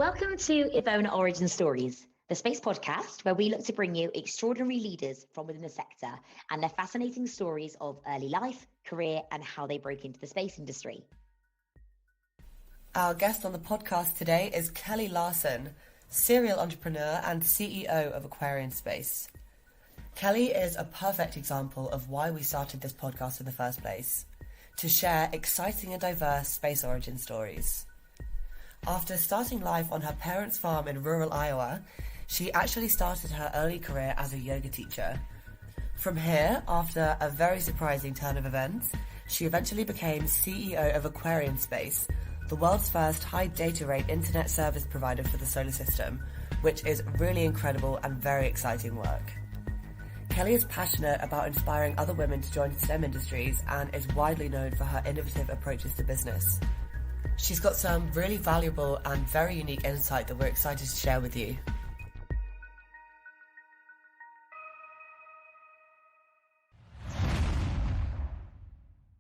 Welcome to EVONA Origin Stories, the space podcast where we look to bring you extraordinary leaders from within the sector and their fascinating stories of early life, career, and how they broke into the space industry. Our guest on the podcast today is Kelly Larson, serial entrepreneur and CEO of Aquarian Space. Kelly is a perfect example of why we started this podcast in the first place, to share exciting and diverse space origin stories. After starting life on her parents' farm in rural Iowa, she actually started her early career as a yoga teacher. From here, after a very surprising turn of events, she eventually became CEO of Aquarian Space, the world's first high data rate internet service provider for the solar system, which is really incredible and very exciting work. Kelly is passionate about inspiring other women to join STEM industries and is widely known for her innovative approaches to business. She's got some really valuable and very unique insight that we're excited to share with you.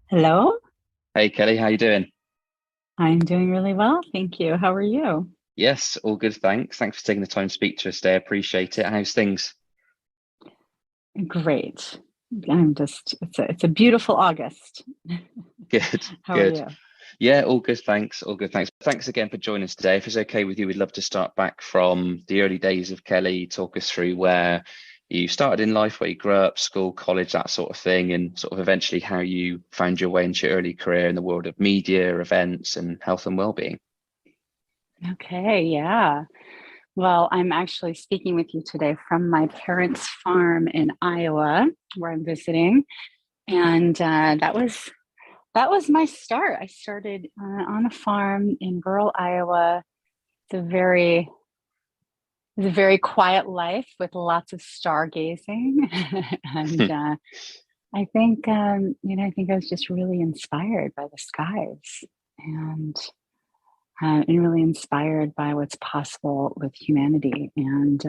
Hello. Hey Kelly, how you doing? I'm doing really well, thank you. How are you? Yes, all good, thanks. Thanks for taking the time to speak to us today. I appreciate it. How's things? Great. It's a beautiful August. Good. How good. are you? Yeah, all good, thanks. All good, thanks. Thanks again for joining us today. If it's okay with you, we'd love to start back from the early days of Kelly, talk us through where you started in life, where you grew up, school, college, that sort of thing, and sort of eventually how you found your way into your early career in the world of media, events, and health and well-being. Okay, yeah. Well, I'm actually speaking with you today from my parents' farm in Iowa, where I'm visiting, and that was my start. I started on a farm in rural Iowa. It's a very quiet life with lots of stargazing, and I think I think I was just really inspired by the skies and really inspired by what's possible with humanity. And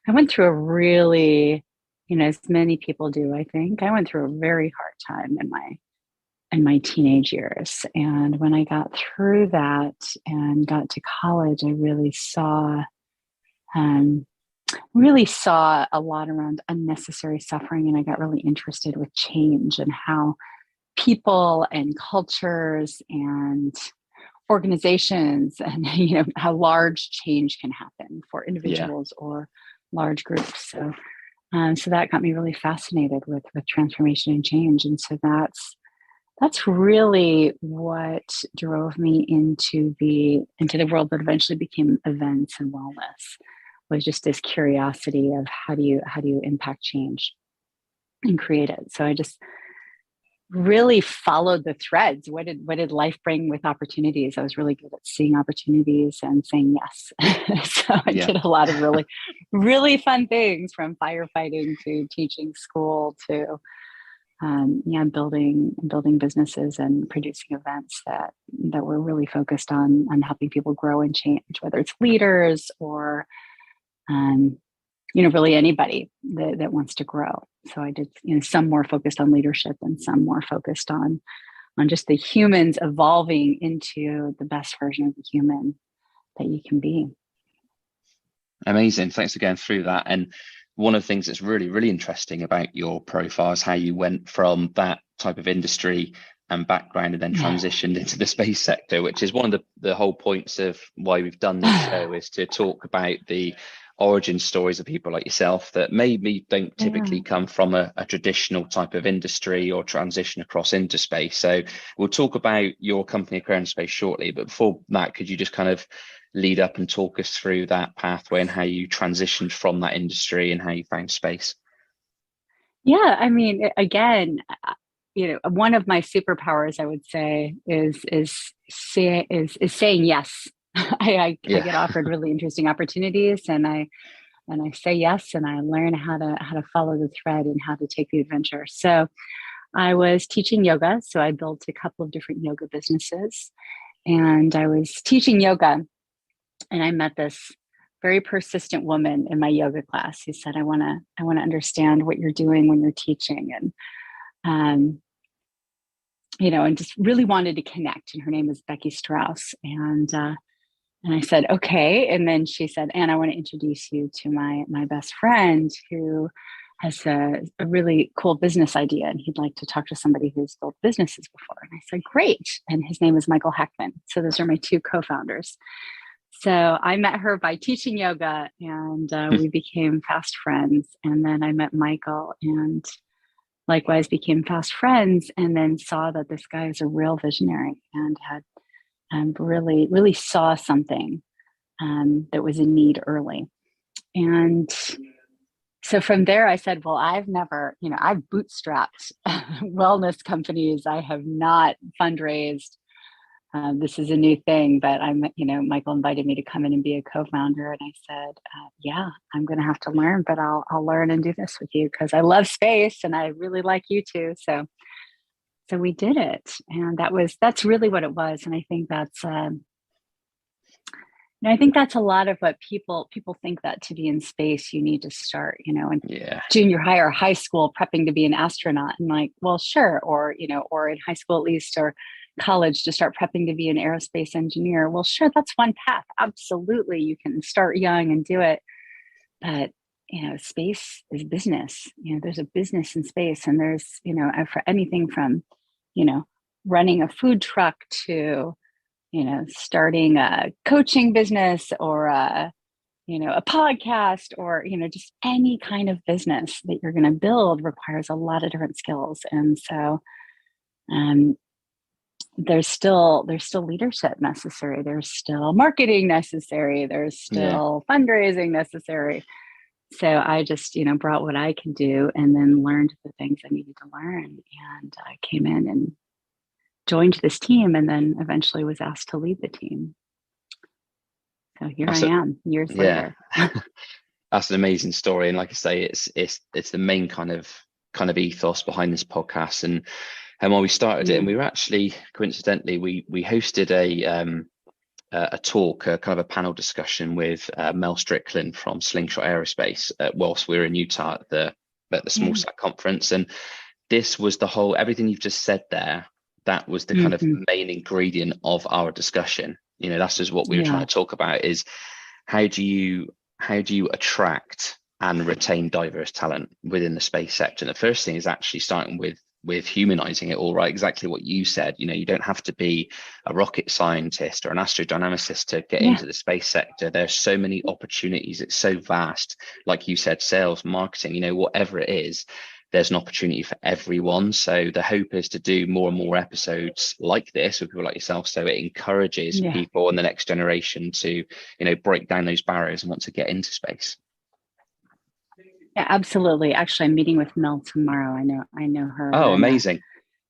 I went through a really, as many people do, I think I went through a very hard time in my teenage years. And when I got through that and got to college, I really saw a lot around unnecessary suffering. And I got really interested with change and how people and cultures and organizations and how large change can happen for individuals or large groups. So that got me really fascinated with transformation and change. And so that's really what drove me into the world that eventually became events and wellness, was just this curiosity of how do you impact change and create it. So I just really followed the threads. What did life bring with opportunities? I was really good at seeing opportunities and saying yes. So I did a lot of really, really fun things, from firefighting to teaching school to building businesses and producing events that were really focused on helping people grow and change, whether it's leaders or really anybody that wants to grow. So I did, some more focused on leadership and some more focused on just the humans evolving into the best version of the human that you can be. Amazing. Thanks for going through that. And one of the things that's really, really interesting about your profile is how you went from that type of industry and background and then transitioned into the space sector, which is one of the whole points of why we've done this show, is to talk about the origin stories of people like yourself that maybe don't typically come from a traditional type of industry or transition across into space. So we'll talk about your company, Aquarian Space, shortly. But before that, could you just kind of lead up and talk us through that pathway and how you transitioned from that industry and how you found space? Yeah, I mean, again, one of my superpowers, I would say, is saying yes. I get offered really interesting opportunities, and I say yes, and I learn how to follow the thread and how to take the adventure. So I was teaching yoga, so I built a couple of different yoga businesses, and I was teaching yoga, and I met this very persistent woman in my yoga class who said, I want to understand what you're doing when you're teaching, and and just really wanted to connect. And her name is Becky Strauss. And And I said, okay. And then she said, Anne, I want to introduce you to my best friend who has a really cool business idea. And he'd like to talk to somebody who's built businesses before. And I said, great. And his name is Michael Heckman. So those are my two co-founders. So I met her by teaching yoga, and we became fast friends. And then I met Michael and likewise became fast friends, and then saw that this guy is a real visionary and had really, really saw something that was in need early. And so from there, I said, well, I've bootstrapped wellness companies. I have not fundraised. This is a new thing, but Michael invited me to come in and be a co-founder. And I said, yeah, I'm going to have to learn, but I'll learn and do this with you because I love space and I really like you too. So we did it. And that's really what it was. And I think that's a lot of what people think, that to be in space, you need to start, in junior high or high school prepping to be an astronaut. And like, well, sure. Or in high school at least, or college to start prepping to be an aerospace engineer. Well, sure. That's one path. Absolutely. You can start young and do it. But, space is business. There's a business in space, and there's, for anything from, running a food truck to, starting a coaching business or a podcast, or, just any kind of business that you're going to build requires a lot of different skills. And so, there's still leadership necessary. There's still marketing necessary. There's still fundraising necessary. So I just, brought what I can do and then learned the things I needed to learn. And I came in and joined this team, and then eventually was asked to lead the team. So here I am years later. That's an amazing story. And like I say, it's the main kind of ethos behind this podcast. And while we started it, and we were actually, coincidentally, we hosted a talk, a kind of a panel discussion with Mel Strickland from Slingshot Aerospace whilst we were in Utah at the SmallSat conference. And this was everything you've just said there. That was the kind of main ingredient of our discussion. That's just what we were trying to talk about, is how do you attract and retain diverse talent within the space sector? And the first thing is actually starting with humanizing it all, right? Exactly what you said. You don't have to be a rocket scientist or an astrodynamicist to get into the space sector. There's so many opportunities. It's so vast. Like you said, sales, marketing, whatever it is, there's an opportunity for everyone. So the hope is to do more and more episodes like this with people like yourself, so it encourages people in the next generation to, break down those barriers and want to get into space. Yeah, absolutely. Actually, I'm meeting with Mel tomorrow. I know her. Oh, amazing.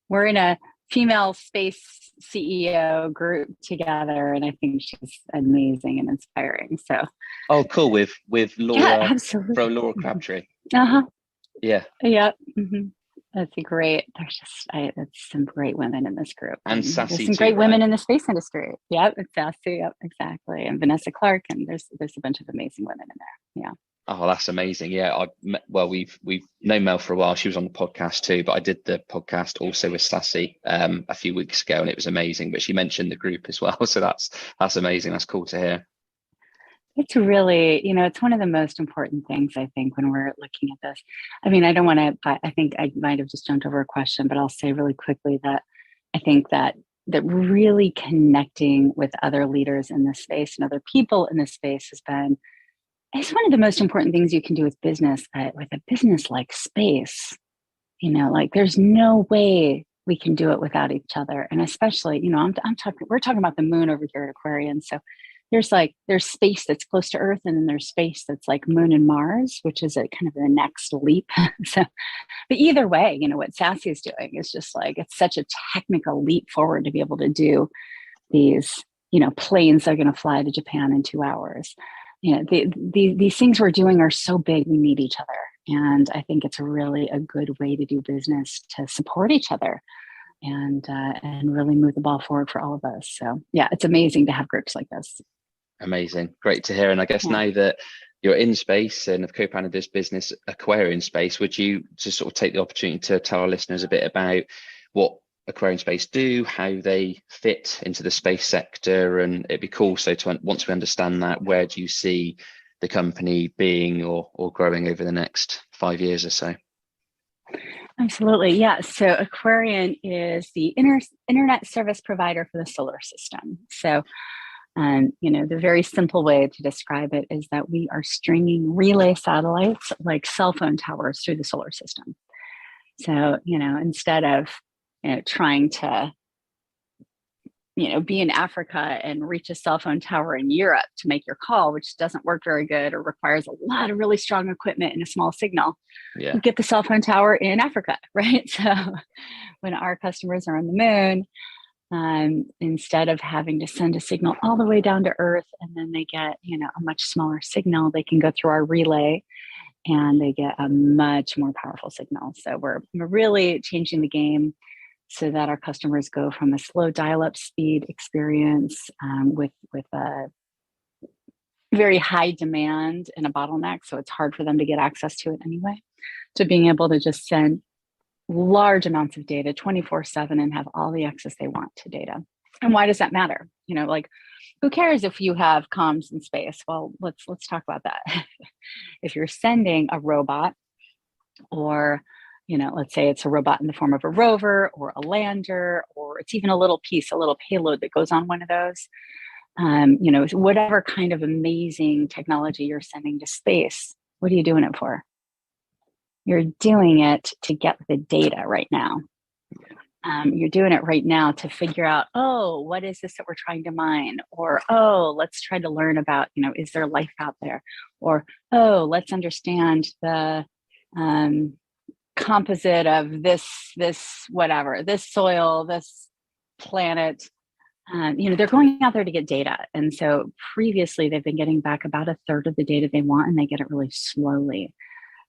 We're in a female space CEO group together, and I think she's amazing and inspiring. So. Oh, cool. With Laura from Laura Crabtree. Yeah. Yeah. Mm-hmm. That's great. There's some great women in this group. And Sassy there's some great women in the space industry. Yep. It's Sassy. Yep, exactly. And Vanessa Clark. And there's a bunch of amazing women in there. Yeah. Oh, that's amazing. Yeah. We've known Mel for a while. She was on the podcast too, but I did the podcast also with Sassy a few weeks ago, and it was amazing. But she mentioned the group as well. So that's amazing. That's cool to hear. It's really, it's one of the most important things, I think, when we're looking at this. I mean, I think I might have just jumped over a question, but I'll say really quickly that I think that really connecting with other leaders in this space and other people in this space it's one of the most important things you can do with business. But with a business like space, there's no way we can do it without each other. And especially, we're talking about the moon over here at Aquarian. So there's space that's close to Earth, and then there's space that's like Moon and Mars, which is a kind of the next leap. So, but either way, what Sassy is doing is just it's such a technical leap forward to be able to do these, planes that are going to fly to Japan in 2 hours. These things we're doing are so big, we need each other. And I think it's really a good way to do business, to support each other and really move the ball forward for all of us. So yeah, it's amazing to have groups like this. Amazing. Great to hear. And I guess now that you're in space and have co-founded this business, Aquarian Space, would you just sort of take the opportunity to tell our listeners a bit about what Aquarian Space do, how they fit into the space sector, and it'd be cool. So once we understand that, where do you see the company being or growing over the next 5 years or so? Absolutely. Yeah. So Aquarian is the internet service provider for the solar system. So, the very simple way to describe it is that we are stringing relay satellites like cell phone towers through the solar system. So, instead of, trying to, be in Africa and reach a cell phone tower in Europe to make your call, which doesn't work very good or requires a lot of really strong equipment and a small signal, yeah, get the cell phone tower in Africa, right? So when our customers are on the moon, instead of having to send a signal all the way down to Earth and then they get, a much smaller signal, they can go through our relay and they get a much more powerful signal. So we're really changing the game so that our customers go from a slow dial-up speed experience with a very high demand and a bottleneck, so it's hard for them to get access to it anyway, to being able to just send large amounts of data 24/7 and have all the access they want to data. And why does that matter? Who cares if you have comms in space? Well, let's talk about that. If you're sending a robot, or let's say it's a robot in the form of a rover or a lander, or it's even a little payload that goes on one of those, whatever kind of amazing technology you're sending to space, what are you doing it for? You're doing it to get the data right now. You're doing it right now to figure out, what is this that we're trying to mine? Or, let's try to learn about, is there life out there? Or, let's understand the composite of this soil, this planet. They're going out there to get data. And so previously they've been getting back about a third of the data they want, and they get it really slowly.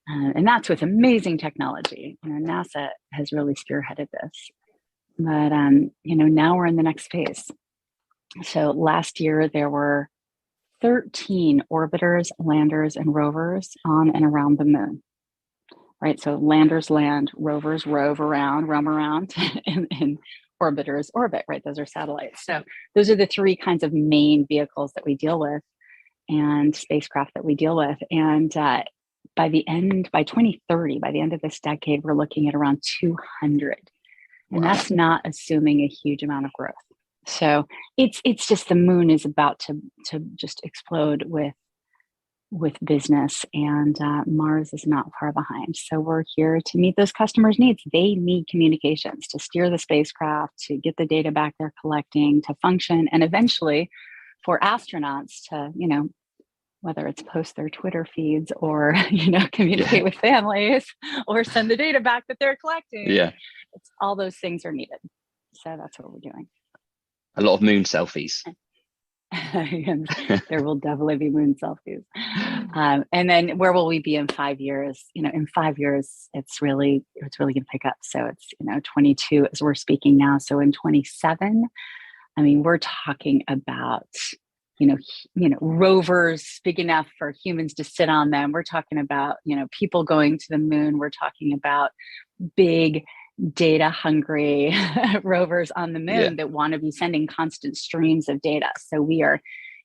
And that's with amazing technology. NASA has really spearheaded this. But, now we're in the next phase. So last year there were 13 orbiters, landers, and rovers on and around the moon. Right? So landers land, rovers roam around, and orbiters orbit, right? Those are satellites. So those are the three kinds of main vehicles that we deal with and spacecraft that we deal with. And by 2030, by the end of this decade, we're looking at around 200. And that's not assuming a huge amount of growth. So it's just the moon is about to just explode with business, and Mars is not far behind. So we're here to meet those customers' needs. They need communications to steer the spacecraft, to get the data back they're collecting, to function, and eventually for astronauts to, whether it's post their Twitter feeds or, communicate with families or send the data back that they're collecting. Yeah. All those things are needed. So that's what we're doing. A lot of moon selfies. There will definitely be moon selfies. And then where will we be in 5 years? In 5 years, it's really going to pick up. So it's, 22 as we're speaking now. So in 27, we're talking about, rovers big enough for humans to sit on them. We're talking about, people going to the moon. We're talking about big data hungry rovers on the moon that want to be sending constant streams of data. So we are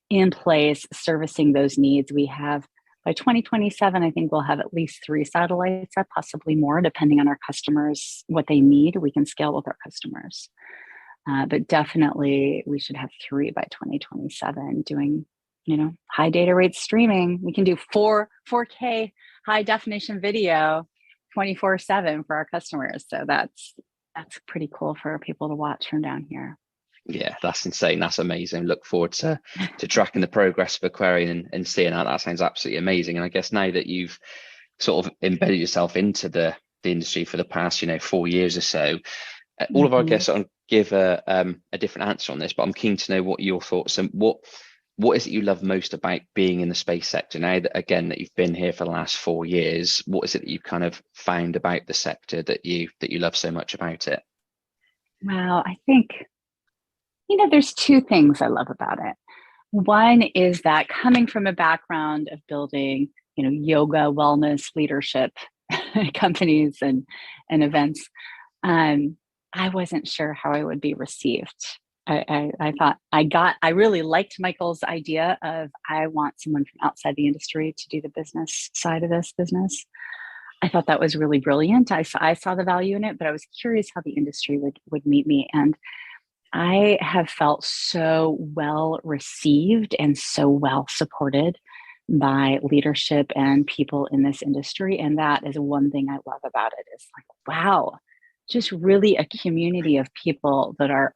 in place servicing those needs. We have, by 2027, I think we'll have at least 3 satellites, possibly more, depending on our customers, what they need. We can scale with our customers. But definitely we should have 3 by 2027 doing, high data rate streaming. We can do 4K high definition video 24/7 for our customers. So that's pretty cool for people to watch from down here. Yeah, that's insane. That's amazing. Look forward to tracking the progress of Aquarian and seeing that. That sounds absolutely amazing. And I guess now that you've sort of embedded yourself into the industry for the past, 4 years or so, all of our guests give a different answer on this, but I'm keen to know what your thoughts and what is it you love most about being in the space sector now that, again, that you've been here for the last 4 years? What is it that you've kind of found about the sector that you love so much about it? Well, I think, there's 2 things I love about it. One is that coming from a background of building, yoga, wellness, leadership companies and events, I wasn't sure how I would be received. I thought I really liked Michael's idea of, I want someone from outside the industry to do the business side of this business. I thought that was really brilliant. I saw the value in it, but I was curious how the industry would meet me. And I have felt so well received and so well supported by leadership and people in this industry. And that is one thing I love about it, is like, wow, just really a community of people that,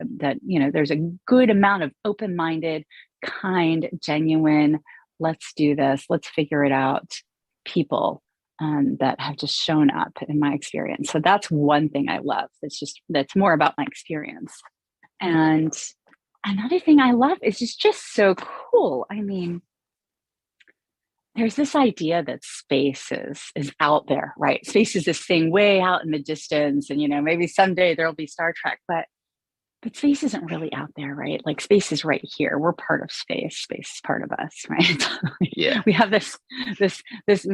there's a good amount of open-minded, kind, genuine, let's do this, let's figure it out people that have just shown up in my experience. So that's one thing I love. That's more about my experience. And another thing I love is just so cool. I mean, there's this idea that space is out there, right? Space is this thing way out in the distance, and maybe someday there'll be Star Trek, but space isn't really out there, right? Like, space is right here. We're part of space. Space is part of us, right? Yeah. We have this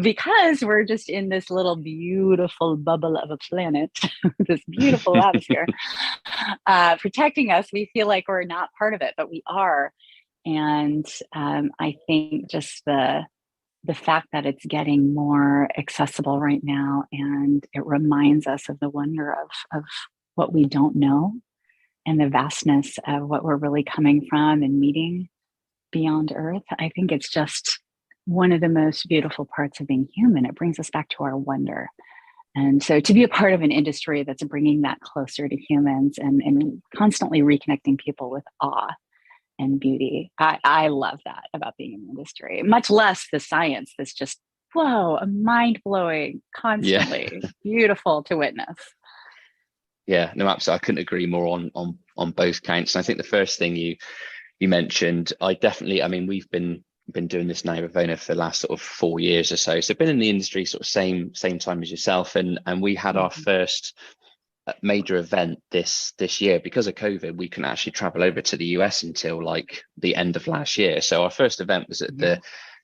because we're just in this little beautiful bubble of a planet, this beautiful atmosphere, protecting us. We feel like we're not part of it, but we are. And I think just the fact that it's getting more accessible right now, and it reminds us of the wonder of what we don't know, and the vastness of what we're really coming from and meeting beyond Earth. I think it's just one of the most beautiful parts of being human. It brings us back to our wonder. And so to be a part of an industry that's bringing that closer to humans and constantly reconnecting people with awe and beauty, I love that about being in the industry, much less the science that's just, whoa, mind-blowing, constantly beautiful to witness. Yeah, no, absolutely. I couldn't agree more on both counts. And I think the first thing you mentioned, I mean, we've been doing this now with EVONA for the last sort of 4 years or so. So been in the industry sort of same time as yourself. And we had our first major event this year. Because of COVID, we couldn't actually travel over to the US until like the end of last year. So our first event was at the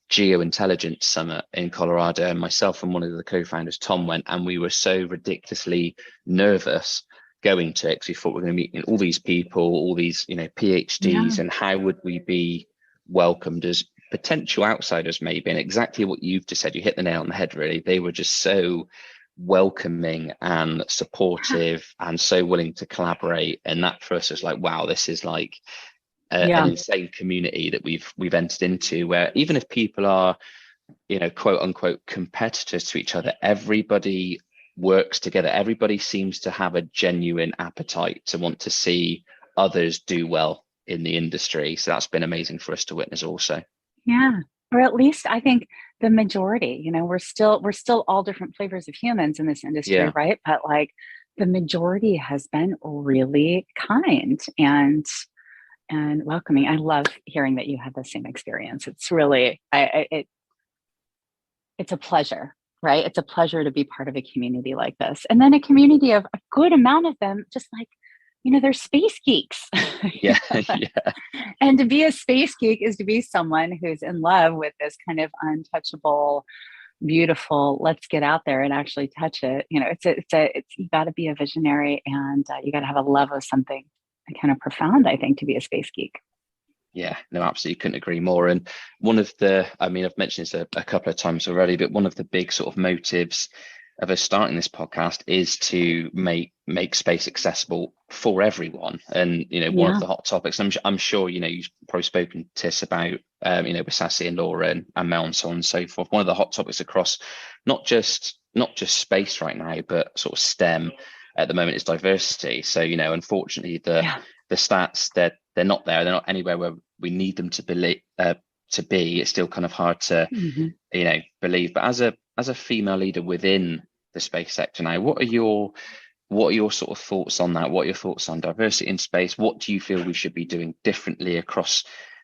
Geointelligence Summit in Colorado, and myself and one of the co-founders, Tom, went, and we were so ridiculously nervous going to it, because we thought we were going to meet all these people, all these PhDs, and how would we be welcomed as potential outsiders maybe. And exactly what you've just said, you hit the nail on the head, really. They were just so welcoming and supportive and so willing to collaborate, and that for us is like, wow, this is like an insane community that we've entered into, where even if people are quote unquote competitors to each other, everybody works together. Everybody seems to have a genuine appetite to want to see others do well in the industry. So that's been amazing for us to witness also. Yeah, or at least I think the majority, we're still all different flavors of humans in this industry, right? But like, the majority has been really kind and welcoming. I love hearing that you had the same experience. It's really, it's a pleasure, right? It's a pleasure to be part of a community like this. And then a community of a good amount of them, just like, they're space geeks. Yeah. And to be a space geek is to be someone who's in love with this kind of untouchable, beautiful, let's get out there and actually touch it. It's you got to be a visionary, and you got to have a love of something kind of profound, I think, to be a space geek. Yeah, no, absolutely couldn't agree more. And one of the, I've mentioned this a couple of times already, but one of the big sort of motives of us starting this podcast is to make space accessible for everyone. And one of the hot topics, I'm sure you've probably spoken to us about with Sassy and Laura and Mel and so on and so forth. One of the hot topics across not just space right now, but sort of STEM at the moment is diversity. So unfortunately the stats, they're not there. They're not anywhere where we need them to be. It's still kind of hard to believe. But as a female leader within the space sector now, what are your sort of thoughts on that? What are your thoughts on diversity in space? What do you feel we should be doing differently across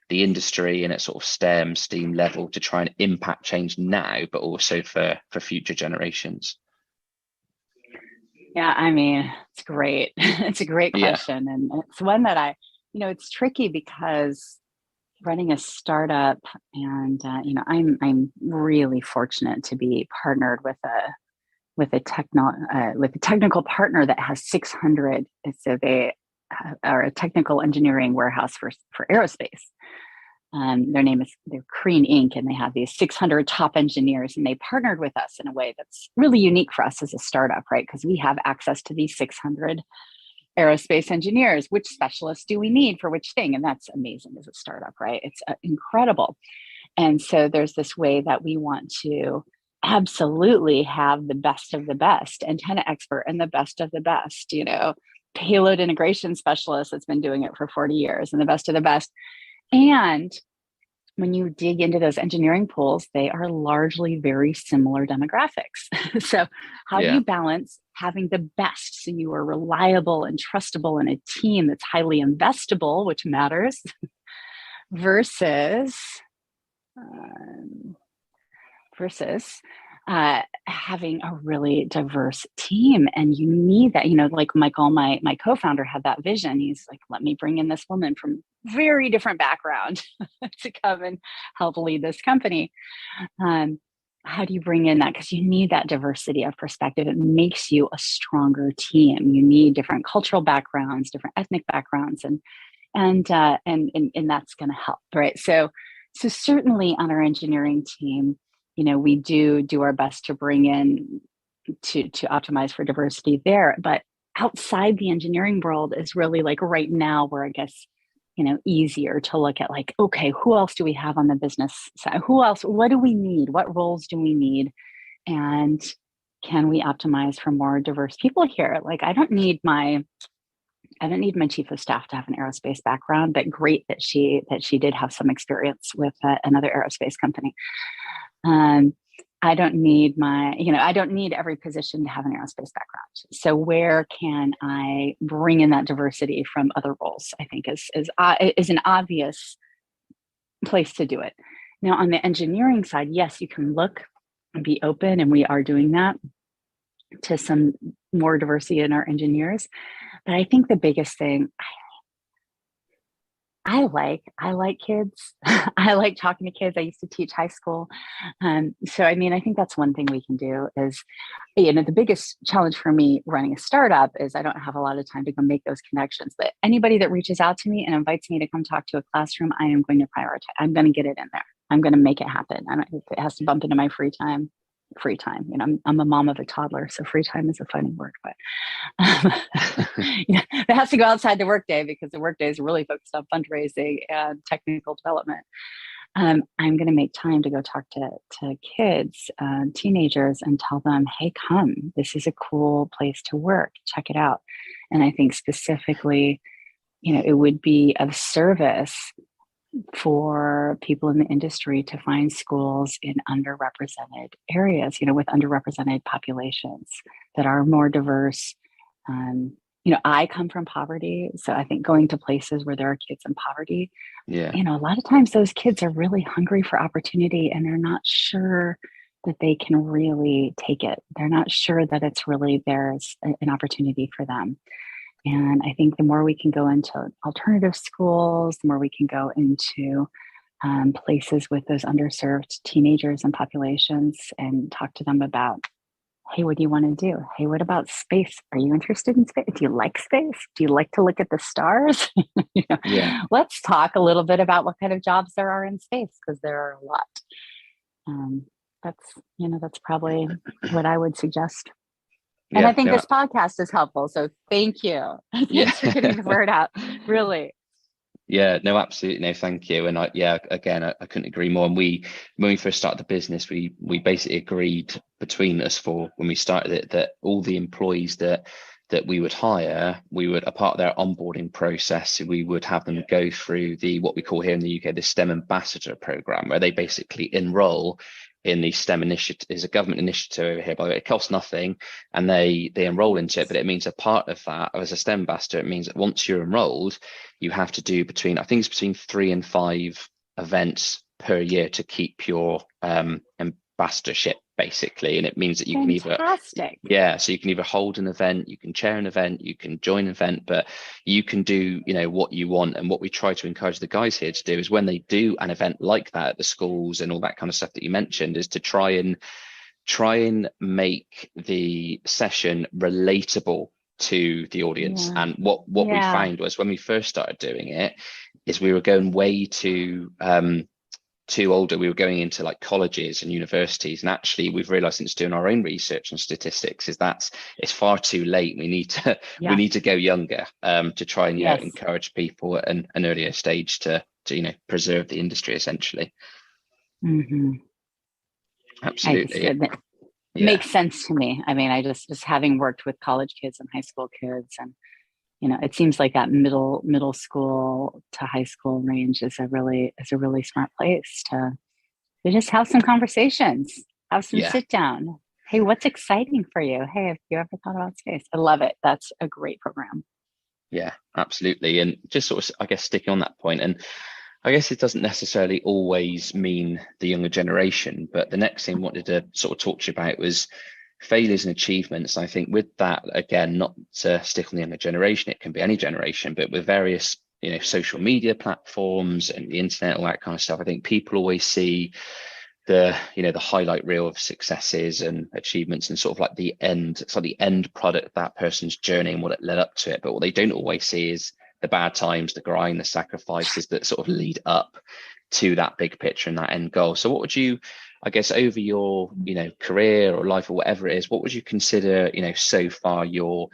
the industry and at sort of STEAM level to try and impact change now, but also for future generations? Yeah, it's great. It's a great question. And it's one that it's tricky because running a startup, and I'm really fortunate to be partnered with with a technical partner that has 600. So they are a technical engineering warehouse for aerospace. They're Korean Inc. and they have these 600 top engineers, and they partnered with us in a way that's really unique for us as a startup, right? Because we have access to these 600 aerospace engineers. Which specialists do we need for which thing? And that's amazing as a startup, right? It's incredible. And so there's this way that we want to absolutely have the best of the best antenna expert and the best of the best, payload integration specialist that's been doing it for 40 years and the best of the best. And when you dig into those engineering pools, they are largely very similar demographics. So how do you balance having the best so you are reliable and trustable in a team that's highly investable, which matters, versus having a really diverse team? And you need that, like Michael, my co-founder, had that vision. He's like, let me bring in this woman from very different background to come and help lead this company. How do you bring in that? Because you need that diversity of perspective. It makes you a stronger team. You need different cultural backgrounds, different ethnic backgrounds, and that's going to help, right? So certainly on our engineering team, we do our best to bring in to optimize for diversity there. But outside the engineering world is really like right now where I guess, easier to look at, like, okay, who else do we have on the business side? Who else? What do we need? What roles do we need? And can we optimize for more diverse people here? Like, I don't need my chief of staff to have an aerospace background, but great that she did have some experience with another aerospace company. I don't need I don't need every position to have an aerospace background. So where can I bring in that diversity from other roles? I think is an obvious place to do it. Now, on the engineering side, yes, you can look and be open, and we are doing that, to some more diversity in our engineers. But I think the biggest thing, I like kids. I like talking to kids. I used to teach high school. So, I think that's one thing we can do is, the biggest challenge for me running a startup is I don't have a lot of time to go make those connections. But anybody that reaches out to me and invites me to come talk to a classroom, I am going to prioritize. I'm going to get it in there. I'm going to make it happen. If it has to bump into my free time. I'm a mom of a toddler, so free time is a funny word, but it has to go outside the workday, because the workday is really focused on fundraising and technical development. I'm going to make time to go talk to kids, teenagers, and tell them, hey, come, this is a cool place to work. Check it out. And I think specifically, it would be of service for people in the industry to find schools in underrepresented areas, with underrepresented populations that are more diverse. I come from poverty, so I think going to places where there are kids in poverty, a lot of times those kids are really hungry for opportunity, and they're not sure that they can really take it. They're not sure that it's really there's an opportunity for them. And I think the more we can go into alternative schools, the more we can go into places with those underserved teenagers and populations and talk to them about, hey, what do you want to do? Hey, what about space? Are you interested in space? Do you like space? Do you like to look at the stars? Let's talk a little bit about what kind of jobs there are in space, because there are a lot. That's probably what I would suggest. And I think this podcast is helpful. So thank you. Thanks for getting the word out. Really. Yeah, no, absolutely. No, thank you. And I couldn't agree more. And when we first started the business, we basically agreed between us four when we started it that all the employees that we would hire, we would, a part of their onboarding process, we would have them go through what we call here in the UK, the STEM Ambassador program, where they basically enroll in the STEM initiative. Is a government initiative over here, by the way. It costs nothing, and they enroll into it. But it means a part of that, as a STEM ambassador, it means that once you're enrolled, you have to do between 3 and 5 events per year to keep your ambassadorship, basically. And it means that you can so you can either hold an event, you can chair an event, you can join an event, but you can do what you want. And what we try to encourage the guys here to do is, when they do an event like that at the schools and all that kind of stuff that you mentioned, is to try and try and make the session relatable to the audience. Yeah. And what we found was, when we first started doing it, is we were going way too older. We were going into like colleges and universities, and actually we've realized since doing our own research and statistics is that it's far too late. We need to we need to go younger, to try and encourage people at an earlier stage to preserve the industry, essentially. Mm-hmm. Absolutely. Makes sense to me. I mean, I just having worked with college kids and high school kids, and it seems like that middle school to high school range is a really smart place to just have some conversations, have some sit down. Hey, what's exciting for you? Hey, have you ever thought about space? I love it. That's a great program. Yeah, absolutely. And just sort of, I guess, sticking on that point, and I guess it doesn't necessarily always mean the younger generation, but the next thing I wanted to sort of talk to you about was failures and achievements. I think with that, again, not to stick on the younger generation, it can be any generation, but with various, social media platforms and the internet, all that kind of stuff, I think people always see the highlight reel of successes and achievements and sort of like the end product of that person's journey and what it led up to it. But what they don't always see is the bad times, the grind, the sacrifices that sort of lead up to that big picture and that end goal. So what would you, I guess, over your, career or life or whatever it is, what would you consider, so far your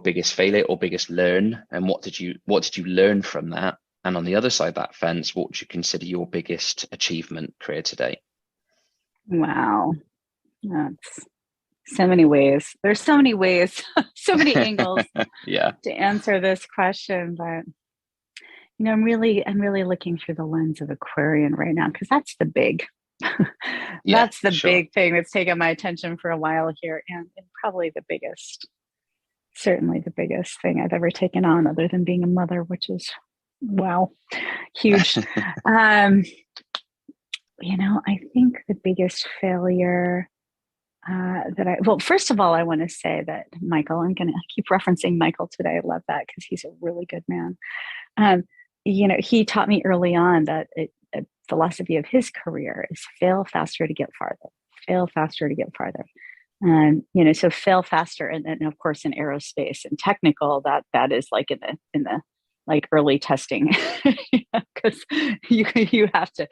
biggest failure or biggest learn? And what did you learn from that? And on the other side of that fence, what would you consider your biggest achievement career to date? Wow. That's so many ways. There's so many ways, so many angles to answer this question. But, I'm really looking through the lens of Aquarian right now, because that's the big, big thing that's taken my attention for a while here. And probably certainly the biggest thing I've ever taken on, other than being a mother, which is, wow, huge. I think the biggest failure first of all, I want to say that Michael, I'm going to keep referencing Michael today. I love that because he's a really good man. He taught me early on that a philosophy of his career is fail faster to get farther, fail faster to get farther. So fail faster. And of course, in aerospace and technical, that is like in the like early testing, because you have to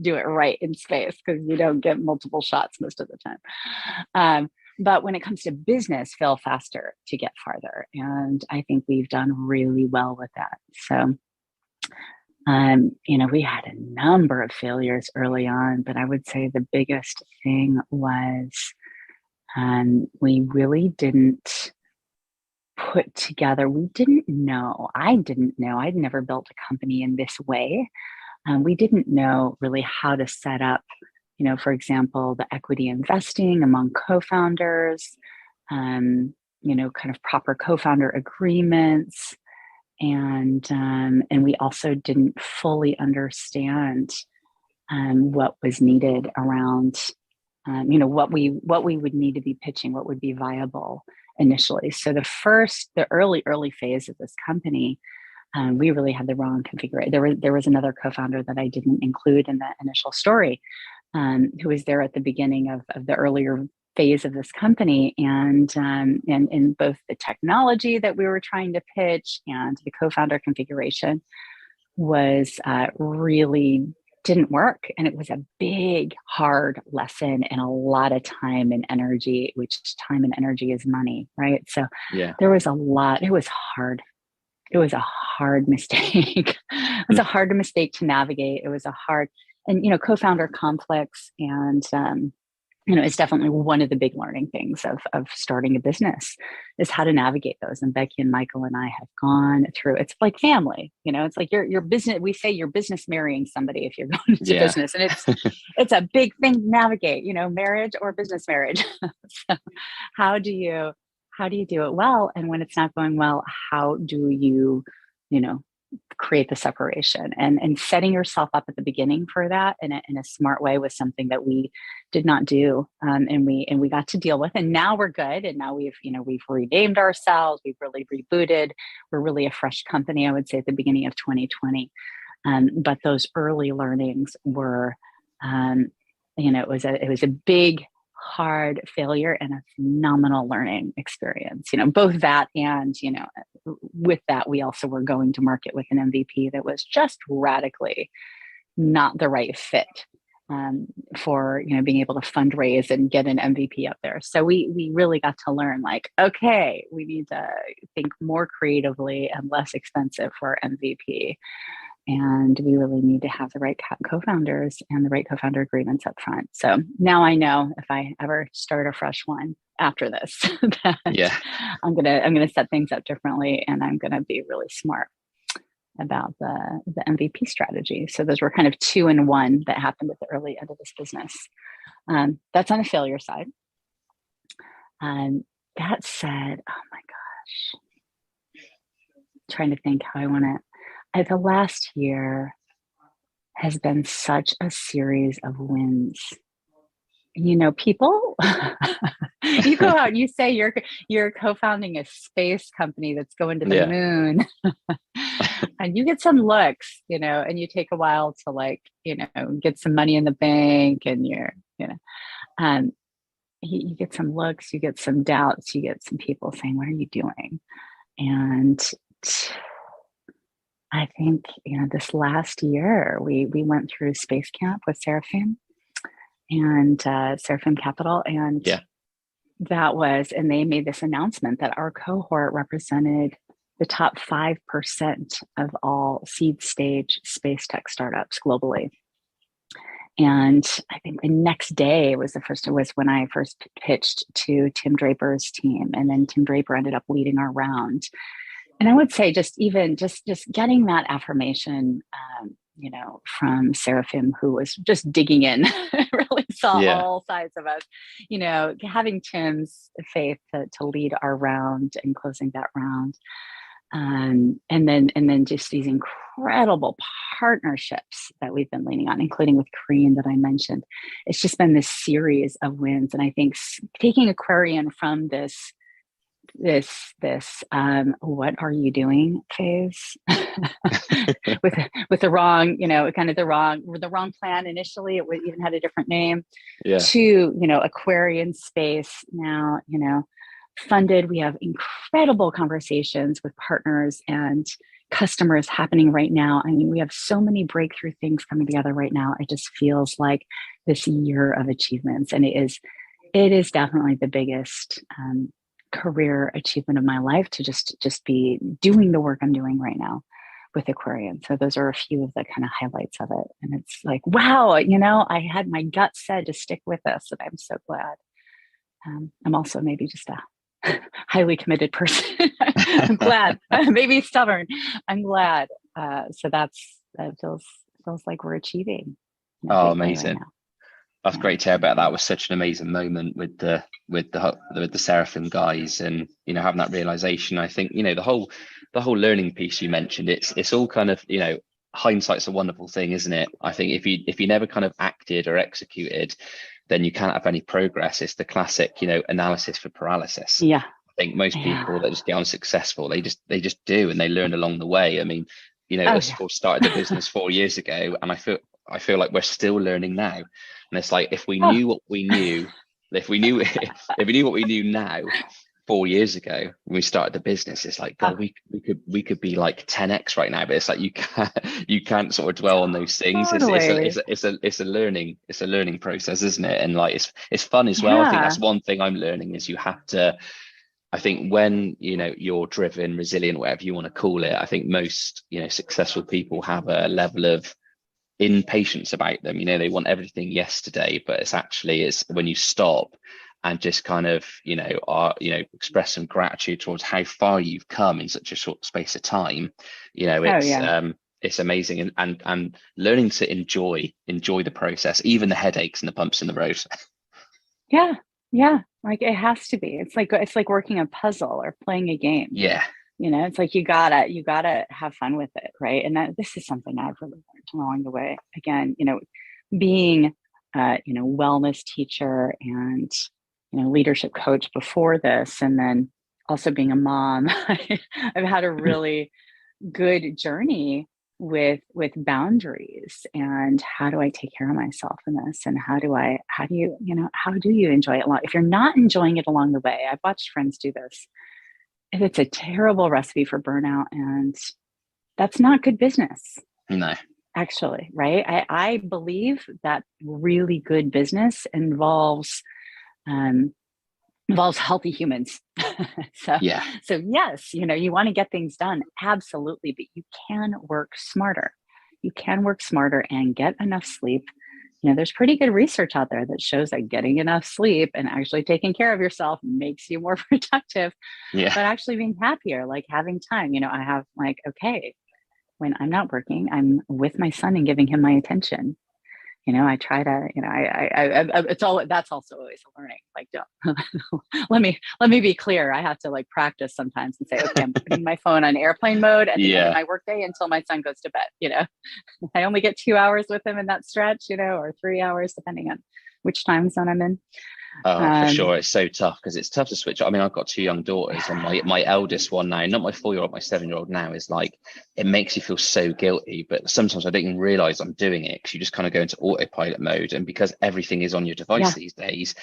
do it right in space, because you don't get multiple shots most of the time. But when it comes to business, fail faster to get farther. And I think we've done really well with that. So, we had a number of failures early on, but I would say the biggest thing was we really didn't put together. I didn't know. I'd never built a company in this way. We didn't know really how to set up, for example, the equity investing among co-founders, kind of proper co-founder agreements. And we also didn't fully understand what was needed around, what we would need to be pitching, what would be viable initially. So the early phase of this company, we really had the wrong configuration. There was another co-founder that I didn't include in the initial story, who was there at the beginning of the earlier phase of this company, and in both the technology that we were trying to pitch and the co-founder configuration was really didn't work. And it was a big, hard lesson and a lot of time and energy, which time and energy is money, right? So there was a lot. It was hard. It was a hard mistake. It was a hard mistake to navigate. It was a hard, and, co-founder conflicts, and, it's definitely one of the big learning things of starting a business is how to navigate those. And Becky and Michael and I have gone through, it's like family, it's like your business. We say you're business marrying somebody if you're going into business, and it's a big thing to navigate, marriage or business marriage. So how do you do it well? And when it's not going well, how do you, create the separation, and setting yourself up at the beginning for that in a smart way was something that we did not do. And we got to deal with, and now we're good. And now we've renamed ourselves. We've really rebooted. We're really a fresh company, I would say, at the beginning of 2020. But those early learnings were, it was a big, hard failure and a phenomenal learning experience, both that and, with that, we also were going to market with an MVP that was just radically not the right fit for, being able to fundraise and get an MVP up there. So we really got to learn, like, okay, we need to think more creatively and less expensive for MVP. And we really need to have the right co-founders and the right co-founder agreements up front. So now I know if I ever start a fresh one after this, that I'm gonna set things up differently, and I'm gonna be really smart about the MVP strategy. So those were kind of 2 in 1 that happened at the early end of this business. That's on the failure side. That said, oh my gosh, trying to think how I want to. The last year has been such a series of wins. People, you go out and you say you're co-founding a space company that's going to the moon, and you get some looks, and you take a while to get some money in the bank, and you get some looks, you get some doubts, you get some people saying, "What are you doing?" And I think, this last year we went through Space Camp with Seraphim and Seraphim Capital. And and they made this announcement that our cohort represented the top 5% of all seed stage space tech startups globally. And I think the next day was when I first pitched to Tim Draper's team. And then Tim Draper ended up leading our round. And I would say just getting that affirmation, from Seraphim, who was just digging in, really saw all sides of us, having Tim's faith to lead our round and closing that round. And then just these incredible partnerships that we've been leaning on, including with Korean that I mentioned. It's just been this series of wins. And I think taking Aquarian from this what are you doing phase with the wrong, kind of the wrong plan initially. It even had a different name to, Aquarian Space now, funded. We have incredible conversations with partners and customers happening right now. I mean, we have so many breakthrough things coming together right now. It just feels like this year of achievements. And it is definitely the biggest, career achievement of my life to just be doing the work I'm doing right now with Aquarian. So those are a few of the kind of highlights of it. And it's like, wow, I had my gut said to stick with this, and I'm so glad. I'm also maybe just a highly committed person. I'm glad, maybe stubborn. I'm glad. So that feels like we're achieving. Oh, amazing. Right, that's great to hear about. That was such an amazing moment with the Seraphim guys, and having that realization. I think the whole learning piece you mentioned. It's all kind of hindsight's a wonderful thing, isn't it? I think if you never kind of acted or executed, then you can't have any progress. It's the classic analysis for paralysis. Yeah, I think most people that just get unsuccessful, they just do, and they learn along the way. I mean, us all started the business 4 years ago, and I feel like we're still learning now. And it's like, if we knew what we knew, if we knew what we knew now 4 years ago when we started the business, it's like, God, we could be like 10x right now. But it's like you can't sort of dwell on those things. Totally. It's a learning process, isn't it? And like it's fun as well. I think that's one thing I'm learning is you have to. I think when you're driven, resilient, whatever you want to call it, I think most successful people have a level of impatience about them. They want everything yesterday, but it's when you stop and just kind of express some gratitude towards how far you've come in such a short space of time. It's amazing, and learning to enjoy the process, even the headaches and the bumps in the road. Yeah, like it has to be. It's like working a puzzle or playing a game. It's like you gotta have fun with it, right? And this is something I've really learned along the way. Again, being wellness teacher and leadership coach before this, and then also being a mom, I've had a really good journey with boundaries, and how do I take care of myself in this, and how do you enjoy it if you're not enjoying it along the way. I've watched friends do this, and it's a terrible recipe for burnout, and that's not good business. No. Actually, right? I believe that really good business involves healthy humans. So yes, you want to get things done, absolutely, but you can work smarter. You can work smarter and get enough sleep. There's pretty good research out there that shows that getting enough sleep and actually taking care of yourself makes you more productive, but actually being happier, like having time. I have okay, when I'm not working, I'm with my son and giving him my attention. I try to, that's also always a learning. Let me be clear. I have to practice sometimes and say, okay, I'm putting my phone on airplane mode at the end of my workday until my son goes to bed. I only get 2 hours with him in that stretch, or 3 hours, depending on which time zone I'm in. Oh, for sure. It's so tough because it's tough to switch. I mean, I've got 2 young daughters, and my eldest one now, not my 4-year-old, my 7-year-old now, is it makes you feel so guilty, but sometimes I don't even realize I'm doing it because you just kind of go into autopilot mode. And because everything is on your device these days,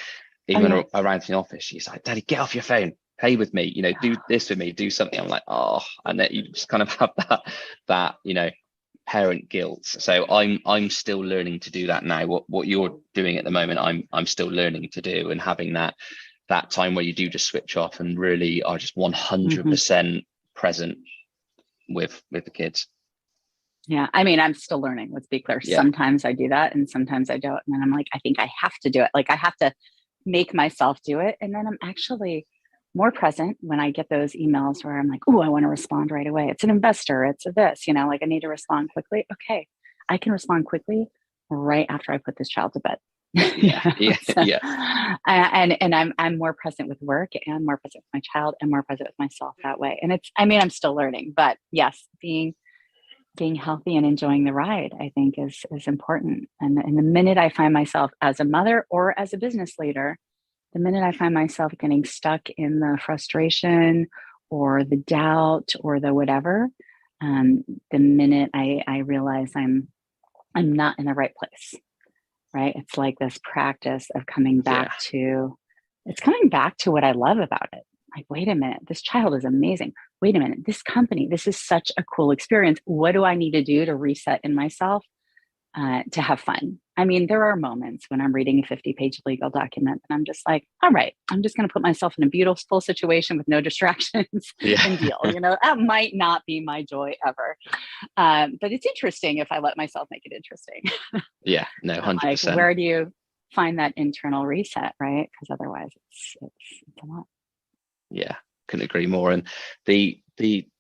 even around the office, she's like, Daddy, get off your phone, play with me, do this with me, do something. I'm like, oh, and then you just kind of have that parent guilt. So I'm still learning to do that now. What you're doing at the moment, I'm still learning to do, and having that time where you do just switch off and really are just 100% present with the kids. Yeah, I mean, I'm still learning. Let's be clear. Sometimes I do that, and sometimes I don't. And then I'm like, I think I have to do it. I have to make myself do it, and then I'm actually more present when I get those emails where I'm like, oh, I want to respond right away. It's an investor. It's a this, I need to respond quickly. Okay. I can respond quickly right after I put this child to bed. And I'm more present with work and more present with my child and more present with myself that way. And I'm still learning, but yes, being healthy and enjoying the ride, I think is important. And the minute I find myself as a mother or as a business leader, the minute I find myself getting stuck in the frustration or the doubt or the whatever, the minute I realize I'm not in the right place, right? It's like this practice of coming back to what I love about it. Wait a minute, this child is amazing. Wait a minute, this company, this is such a cool experience. What do I need to do to reset in myself to have fun? I mean, there are moments when I'm reading a 50-page legal document and I'm just like, all right, I'm just going to put myself in a beautiful situation with no distractions and deal. That might not be my joy ever. But it's interesting if I let myself make it interesting. Yeah, no, 100%. Where do you find that internal reset, right? Because otherwise it's a lot. Yeah, couldn't agree more. And the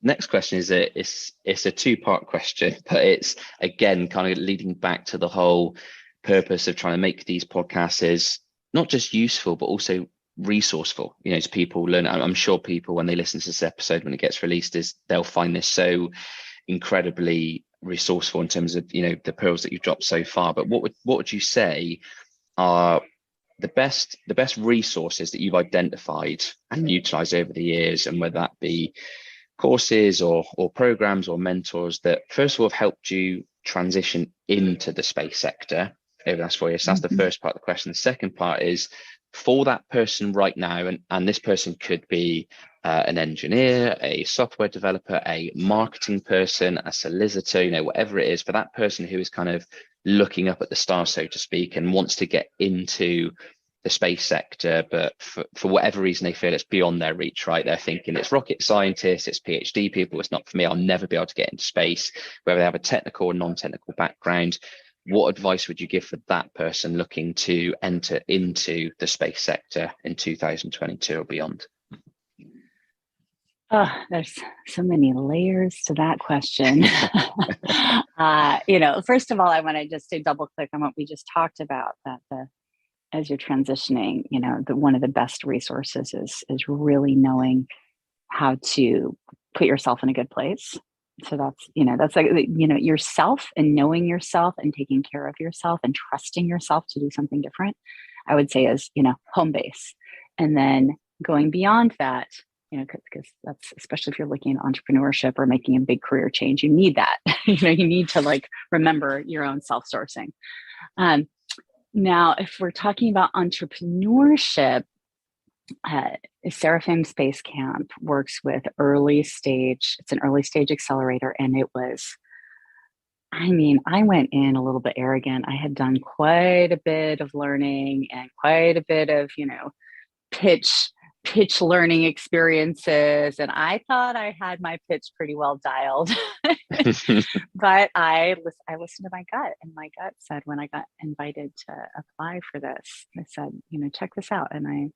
next question is it's a 2-part question, but it's again kind of leading back to the whole purpose of trying to make these podcasts is not just useful but also resourceful, to people learn. I'm sure people, when they listen to this episode when it gets released, they'll find this so incredibly resourceful in terms of the pearls that you've dropped so far. But what would you say are the best resources that you've identified and utilized over the years, and whether that be courses or programs or mentors that first of all have helped you transition into the space sector over the last 4 years? So that's the first part of the question. The second part is for that person right now, and this person could be an engineer, a software developer, a marketing person, a solicitor, whatever it is, for that person who is kind of looking up at the stars, so to speak, and wants to get into the space sector, but for whatever reason they feel it's beyond their reach, right? They're thinking it's rocket scientists, it's PhD people, it's not for me, I'll never be able to get into space, whether they have a technical or non-technical background. What advice would you give for that person looking to enter into the space sector in 2022 or beyond? Oh, there's so many layers to that question. First of all, I want to just to double click on what we just talked about, that as you're transitioning, one of the best resources is really knowing how to put yourself in a good place. So that's yourself, and knowing yourself and taking care of yourself and trusting yourself to do something different, I would say is, home base. And then going beyond that, because that's, especially if you're looking at entrepreneurship or making a big career change, you need that. You need to like remember your own self-sourcing. Now, if we're talking about entrepreneurship, Seraphim Space Camp works with early stage. It's an early stage accelerator, and it was, I went in a little bit arrogant. I had done quite a bit of learning and quite a bit of, pitch learning experiences. And I thought I had my pitch pretty well dialed, but I listened to my gut, and my gut said, when I got invited to apply for this, I said, check this out. And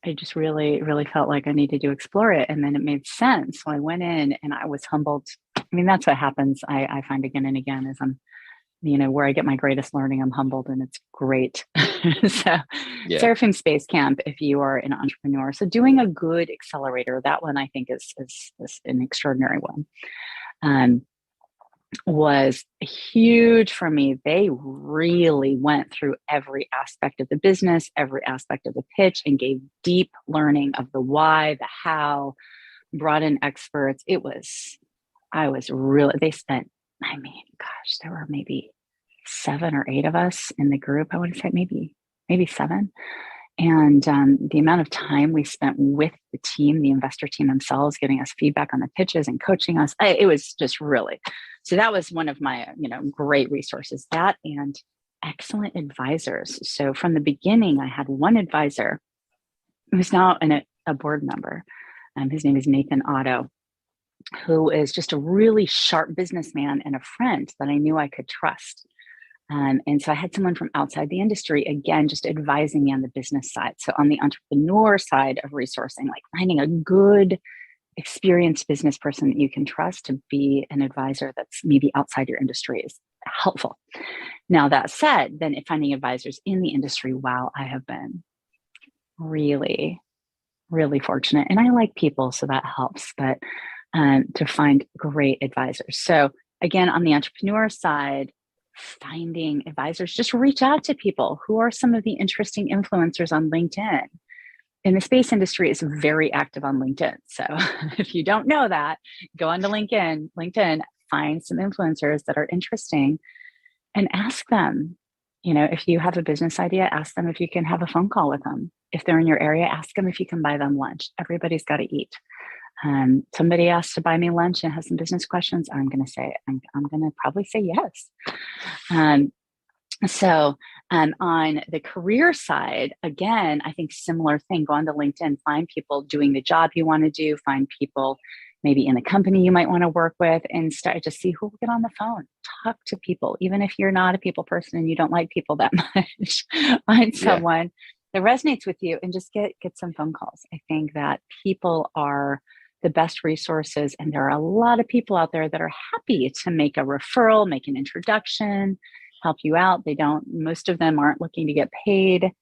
I just really, really felt like I needed to explore it. And then it made sense. So I went in and I was humbled. That's what happens. I find again and again is I'm, where I get my greatest learning, I'm humbled, and it's great. So yeah. Seraphim Space Camp, if you are an entrepreneur. So doing a good accelerator, that one I think is an extraordinary one. Was huge for me. They really went through every aspect of the business, every aspect of the pitch, and gave deep learning of the why, the how, brought in experts. They spent, there were maybe 7 or 8 of us in the group. I want to say maybe 7. And the amount of time we spent with the team, the investor team themselves, giving us feedback on the pitches and coaching us, it was just really, so that was one of my, great resources, that and excellent advisors. So from the beginning, I had one advisor who's now a board member. His name is Nathan Otto, who is just a really sharp businessman and a friend that I knew I could trust. And so I had someone from outside the industry, again, just advising me on the business side. So on the entrepreneur side of resourcing, like finding a good, experienced business person that you can trust to be an advisor that's maybe outside your industry is helpful. Now, that said, then finding advisors in the industry, wow, I have been really, really fortunate. And I like people, so that helps. But to find great advisors. So again, on the entrepreneur side, finding advisors, just reach out to people. Who are some of the interesting influencers on LinkedIn? And the space industry is very active on LinkedIn. So if you don't know that, go onto LinkedIn, find some influencers that are interesting and ask them, if you have a business idea, ask them if you can have a phone call with them. If they're in your area, ask them if you can buy them lunch. Everybody's got to eat. Somebody asked to buy me lunch and has some business questions. I'm going to probably say yes. So on the career side, again, I think similar thing, go on to LinkedIn, find people doing the job you want to do, find people maybe in the company you might want to work with, and start to see who will get on the phone, talk to people. Even if you're not a people person and you don't like people that much, find someone that resonates with you and just get some phone calls. I think that people are the best resources, and there are a lot of people out there that are happy to make a referral, make an introduction, help you out. Most of them aren't looking to get paid.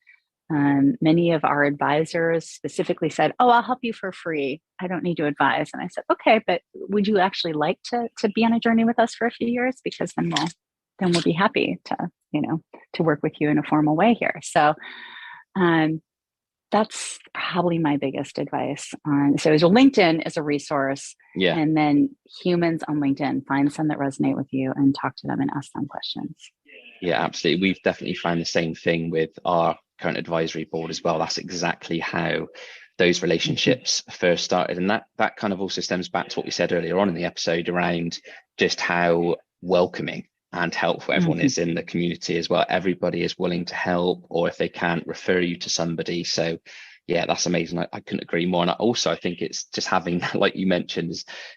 Many of our advisors specifically said, "Oh, I'll help you for free. I don't need to advise." And I said, "Okay, but would you actually like to be on a journey with us for a few years? Because then we'll be happy to work with you in a formal way here." So that's probably my biggest advice on. So LinkedIn is a resource, and then humans on LinkedIn, find some that resonate with you and talk to them and ask them questions. Yeah, absolutely. We've definitely found the same thing with our current advisory board as well. That's exactly how those relationships first started. And that kind of also stems back to what we said earlier on in the episode around just how welcoming and helpful everyone is in the community as well. Everybody is willing to help, or if they can't, refer you to somebody. So yeah, that's amazing. I couldn't agree more. And I think it's just having, like you mentioned,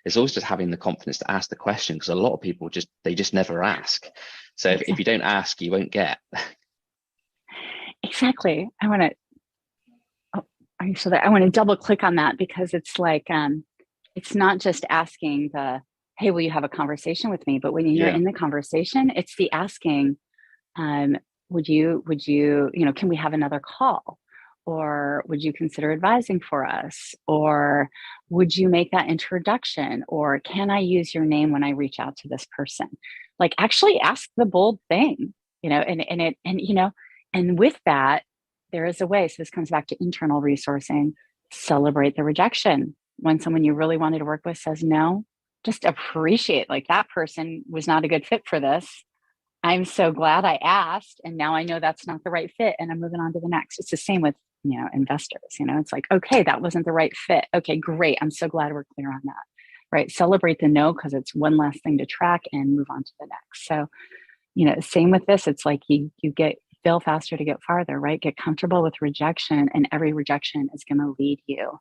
it's always just having the confidence to ask the question, because a lot of people just never ask. So if you don't ask, you won't get. Exactly. I want to double click on that, because it's like, it's not just asking hey, will you have a conversation with me? But when you're in the conversation, it's the asking, would you, can we have another call? Or would you consider advising for us? Or would you make that introduction? Or can I use your name when I reach out to this person? Like, actually ask the bold thing, and with that, there is a way. So this comes back to internal resourcing. celebrate the rejection. When someone you really wanted to work with says no, just appreciate, like, that person was not a good fit for this. I'm so glad I asked, and now I know that's not the right fit, and I'm moving on to the next. It's the same with, investors. It's like, okay, that wasn't the right fit. Okay, great. I'm so glad we're clear on that. Right? Celebrate the no, because it's one last thing to track, and move on to the next. So, same with this. It's like you fail faster to get farther, right? Get comfortable with rejection, and every rejection is going to lead you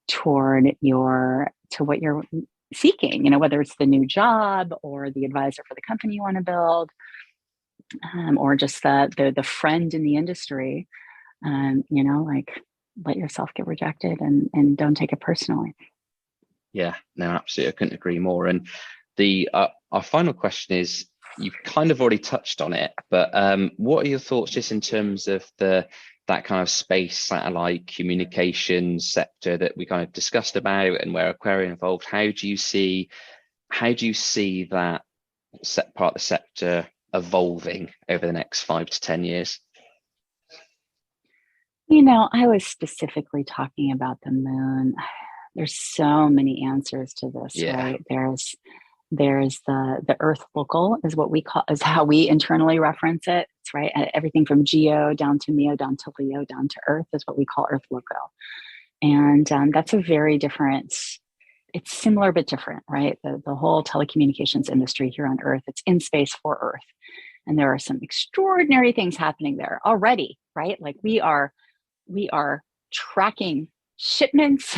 toward what you're seeking, whether it's the new job or the advisor for the company you want to build, or just the friend in the industry. Like, let yourself get rejected, and don't take it personally. Yeah, no, absolutely. I couldn't agree more. And our final question is, you've kind of already touched on it, but what are your thoughts just in terms of that kind of space satellite communications sector that we kind of discussed about, and where Aquarian involved? How do you see that part of the sector evolving over the next 5 to 10 years? I was specifically talking about the moon. There's so many answers to this, right? There's the Earth local, is how we internally reference it. It's right. Everything from Geo down to Meo, down to Leo, down to Earth is what we call Earth local. And that's a very different, it's similar but different, right? The whole telecommunications industry here on Earth, it's in space for Earth. And there are some extraordinary things happening there already, right? Like, we are tracking shipments.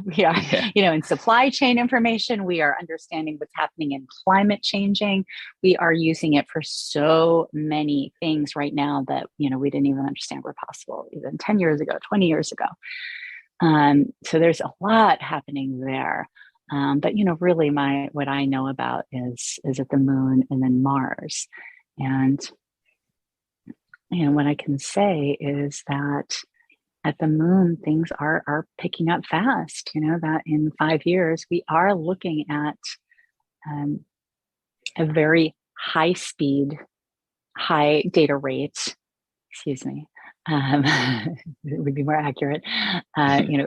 We are, in supply chain information. We are understanding what's happening in climate changing. We are using it for so many things right now that, we didn't even understand were possible even 10 years ago, 20 years ago. So there's a lot happening there. But, really what I know about is at the moon and then Mars. And, what I can say is that at the moon, things are picking up fast, that in 5 years, we are looking at a very high speed, high data rate, it would be more accurate,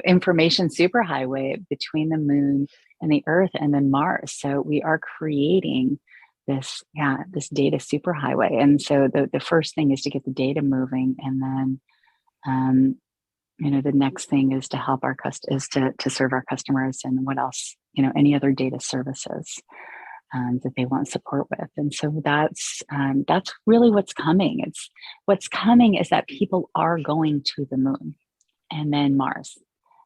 information superhighway between the moon and the Earth and then Mars. So we are creating this data superhighway. And so the first thing is to get the data moving, and then the next thing is to help to serve our customers, and what else, any other data services that they want support with. And so that's really what's coming. What's coming is that people are going to the moon and then Mars.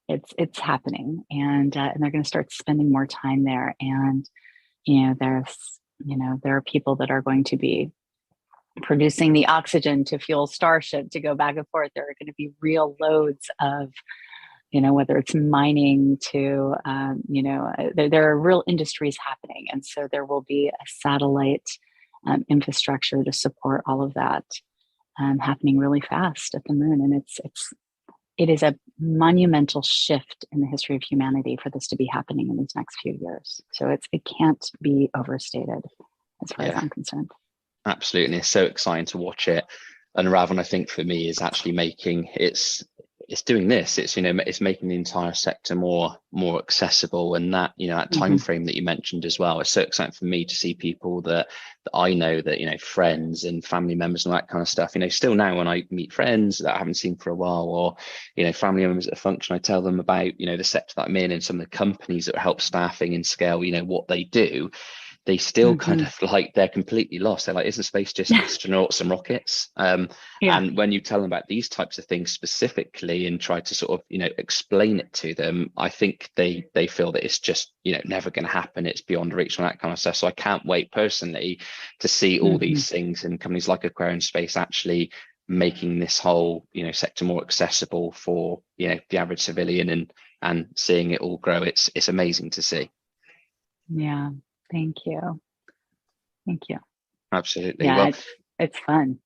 It's happening, and they're going to start spending more time there. And there are people that are going to be producing the oxygen to fuel Starship to go back and forth. There are going to be real loads of, whether it's mining to, there are real industries happening. And so there will be a satellite infrastructure to support all of that happening really fast at the moon. And it is a monumental shift in the history of humanity for this to be happening in these next few years. So it can't be overstated as far as I'm concerned. Absolutely. It's so exciting to watch it. And Ravon, I think for me, is actually it's doing this. It's making the entire sector more accessible, and that that time frame that you mentioned as well. It's so exciting for me to see people that I know, that friends and family members and all that kind of stuff. Still now when I meet friends that I haven't seen for a while, or family members at a function, I tell them about the sector that I'm in and some of the companies that help staffing and scale what they do. They still kind of like, they're completely lost. They're like, isn't space just astronauts and rockets? And when you tell them about these types of things specifically and try to sort of, explain it to them, I think they feel that it's just, never going to happen. It's beyond reach and that kind of stuff. So I can't wait personally to see all these things and companies like Aquarian Space actually making this whole, sector more accessible for, the average civilian, and seeing it all grow. It's amazing to see. Yeah. Thank you. Absolutely. Yeah, well, it's fun.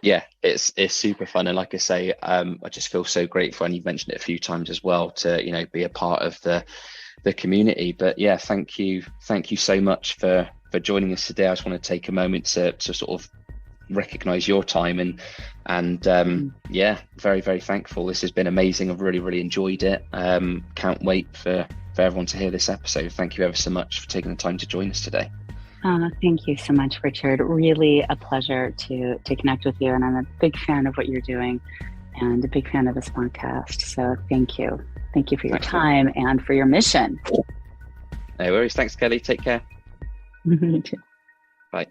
Yeah, it's super fun. And like I say, I just feel so grateful, and you've mentioned it a few times as well, to be a part of the community. But yeah, thank you so much for joining us today. I just want to take a moment to sort of recognize your time, and yeah, very, very thankful. This has been amazing. I've really, really enjoyed it. Can't wait for everyone to hear this episode. Thank you ever so much for taking the time to join us today. Thank you so much, Richard. Really a pleasure to connect with you. And I'm a big fan of what you're doing and a big fan of this podcast. So thank you. Thank you for your time and for your mission. No worries. Thanks, Kelly. Take care. You too. Bye.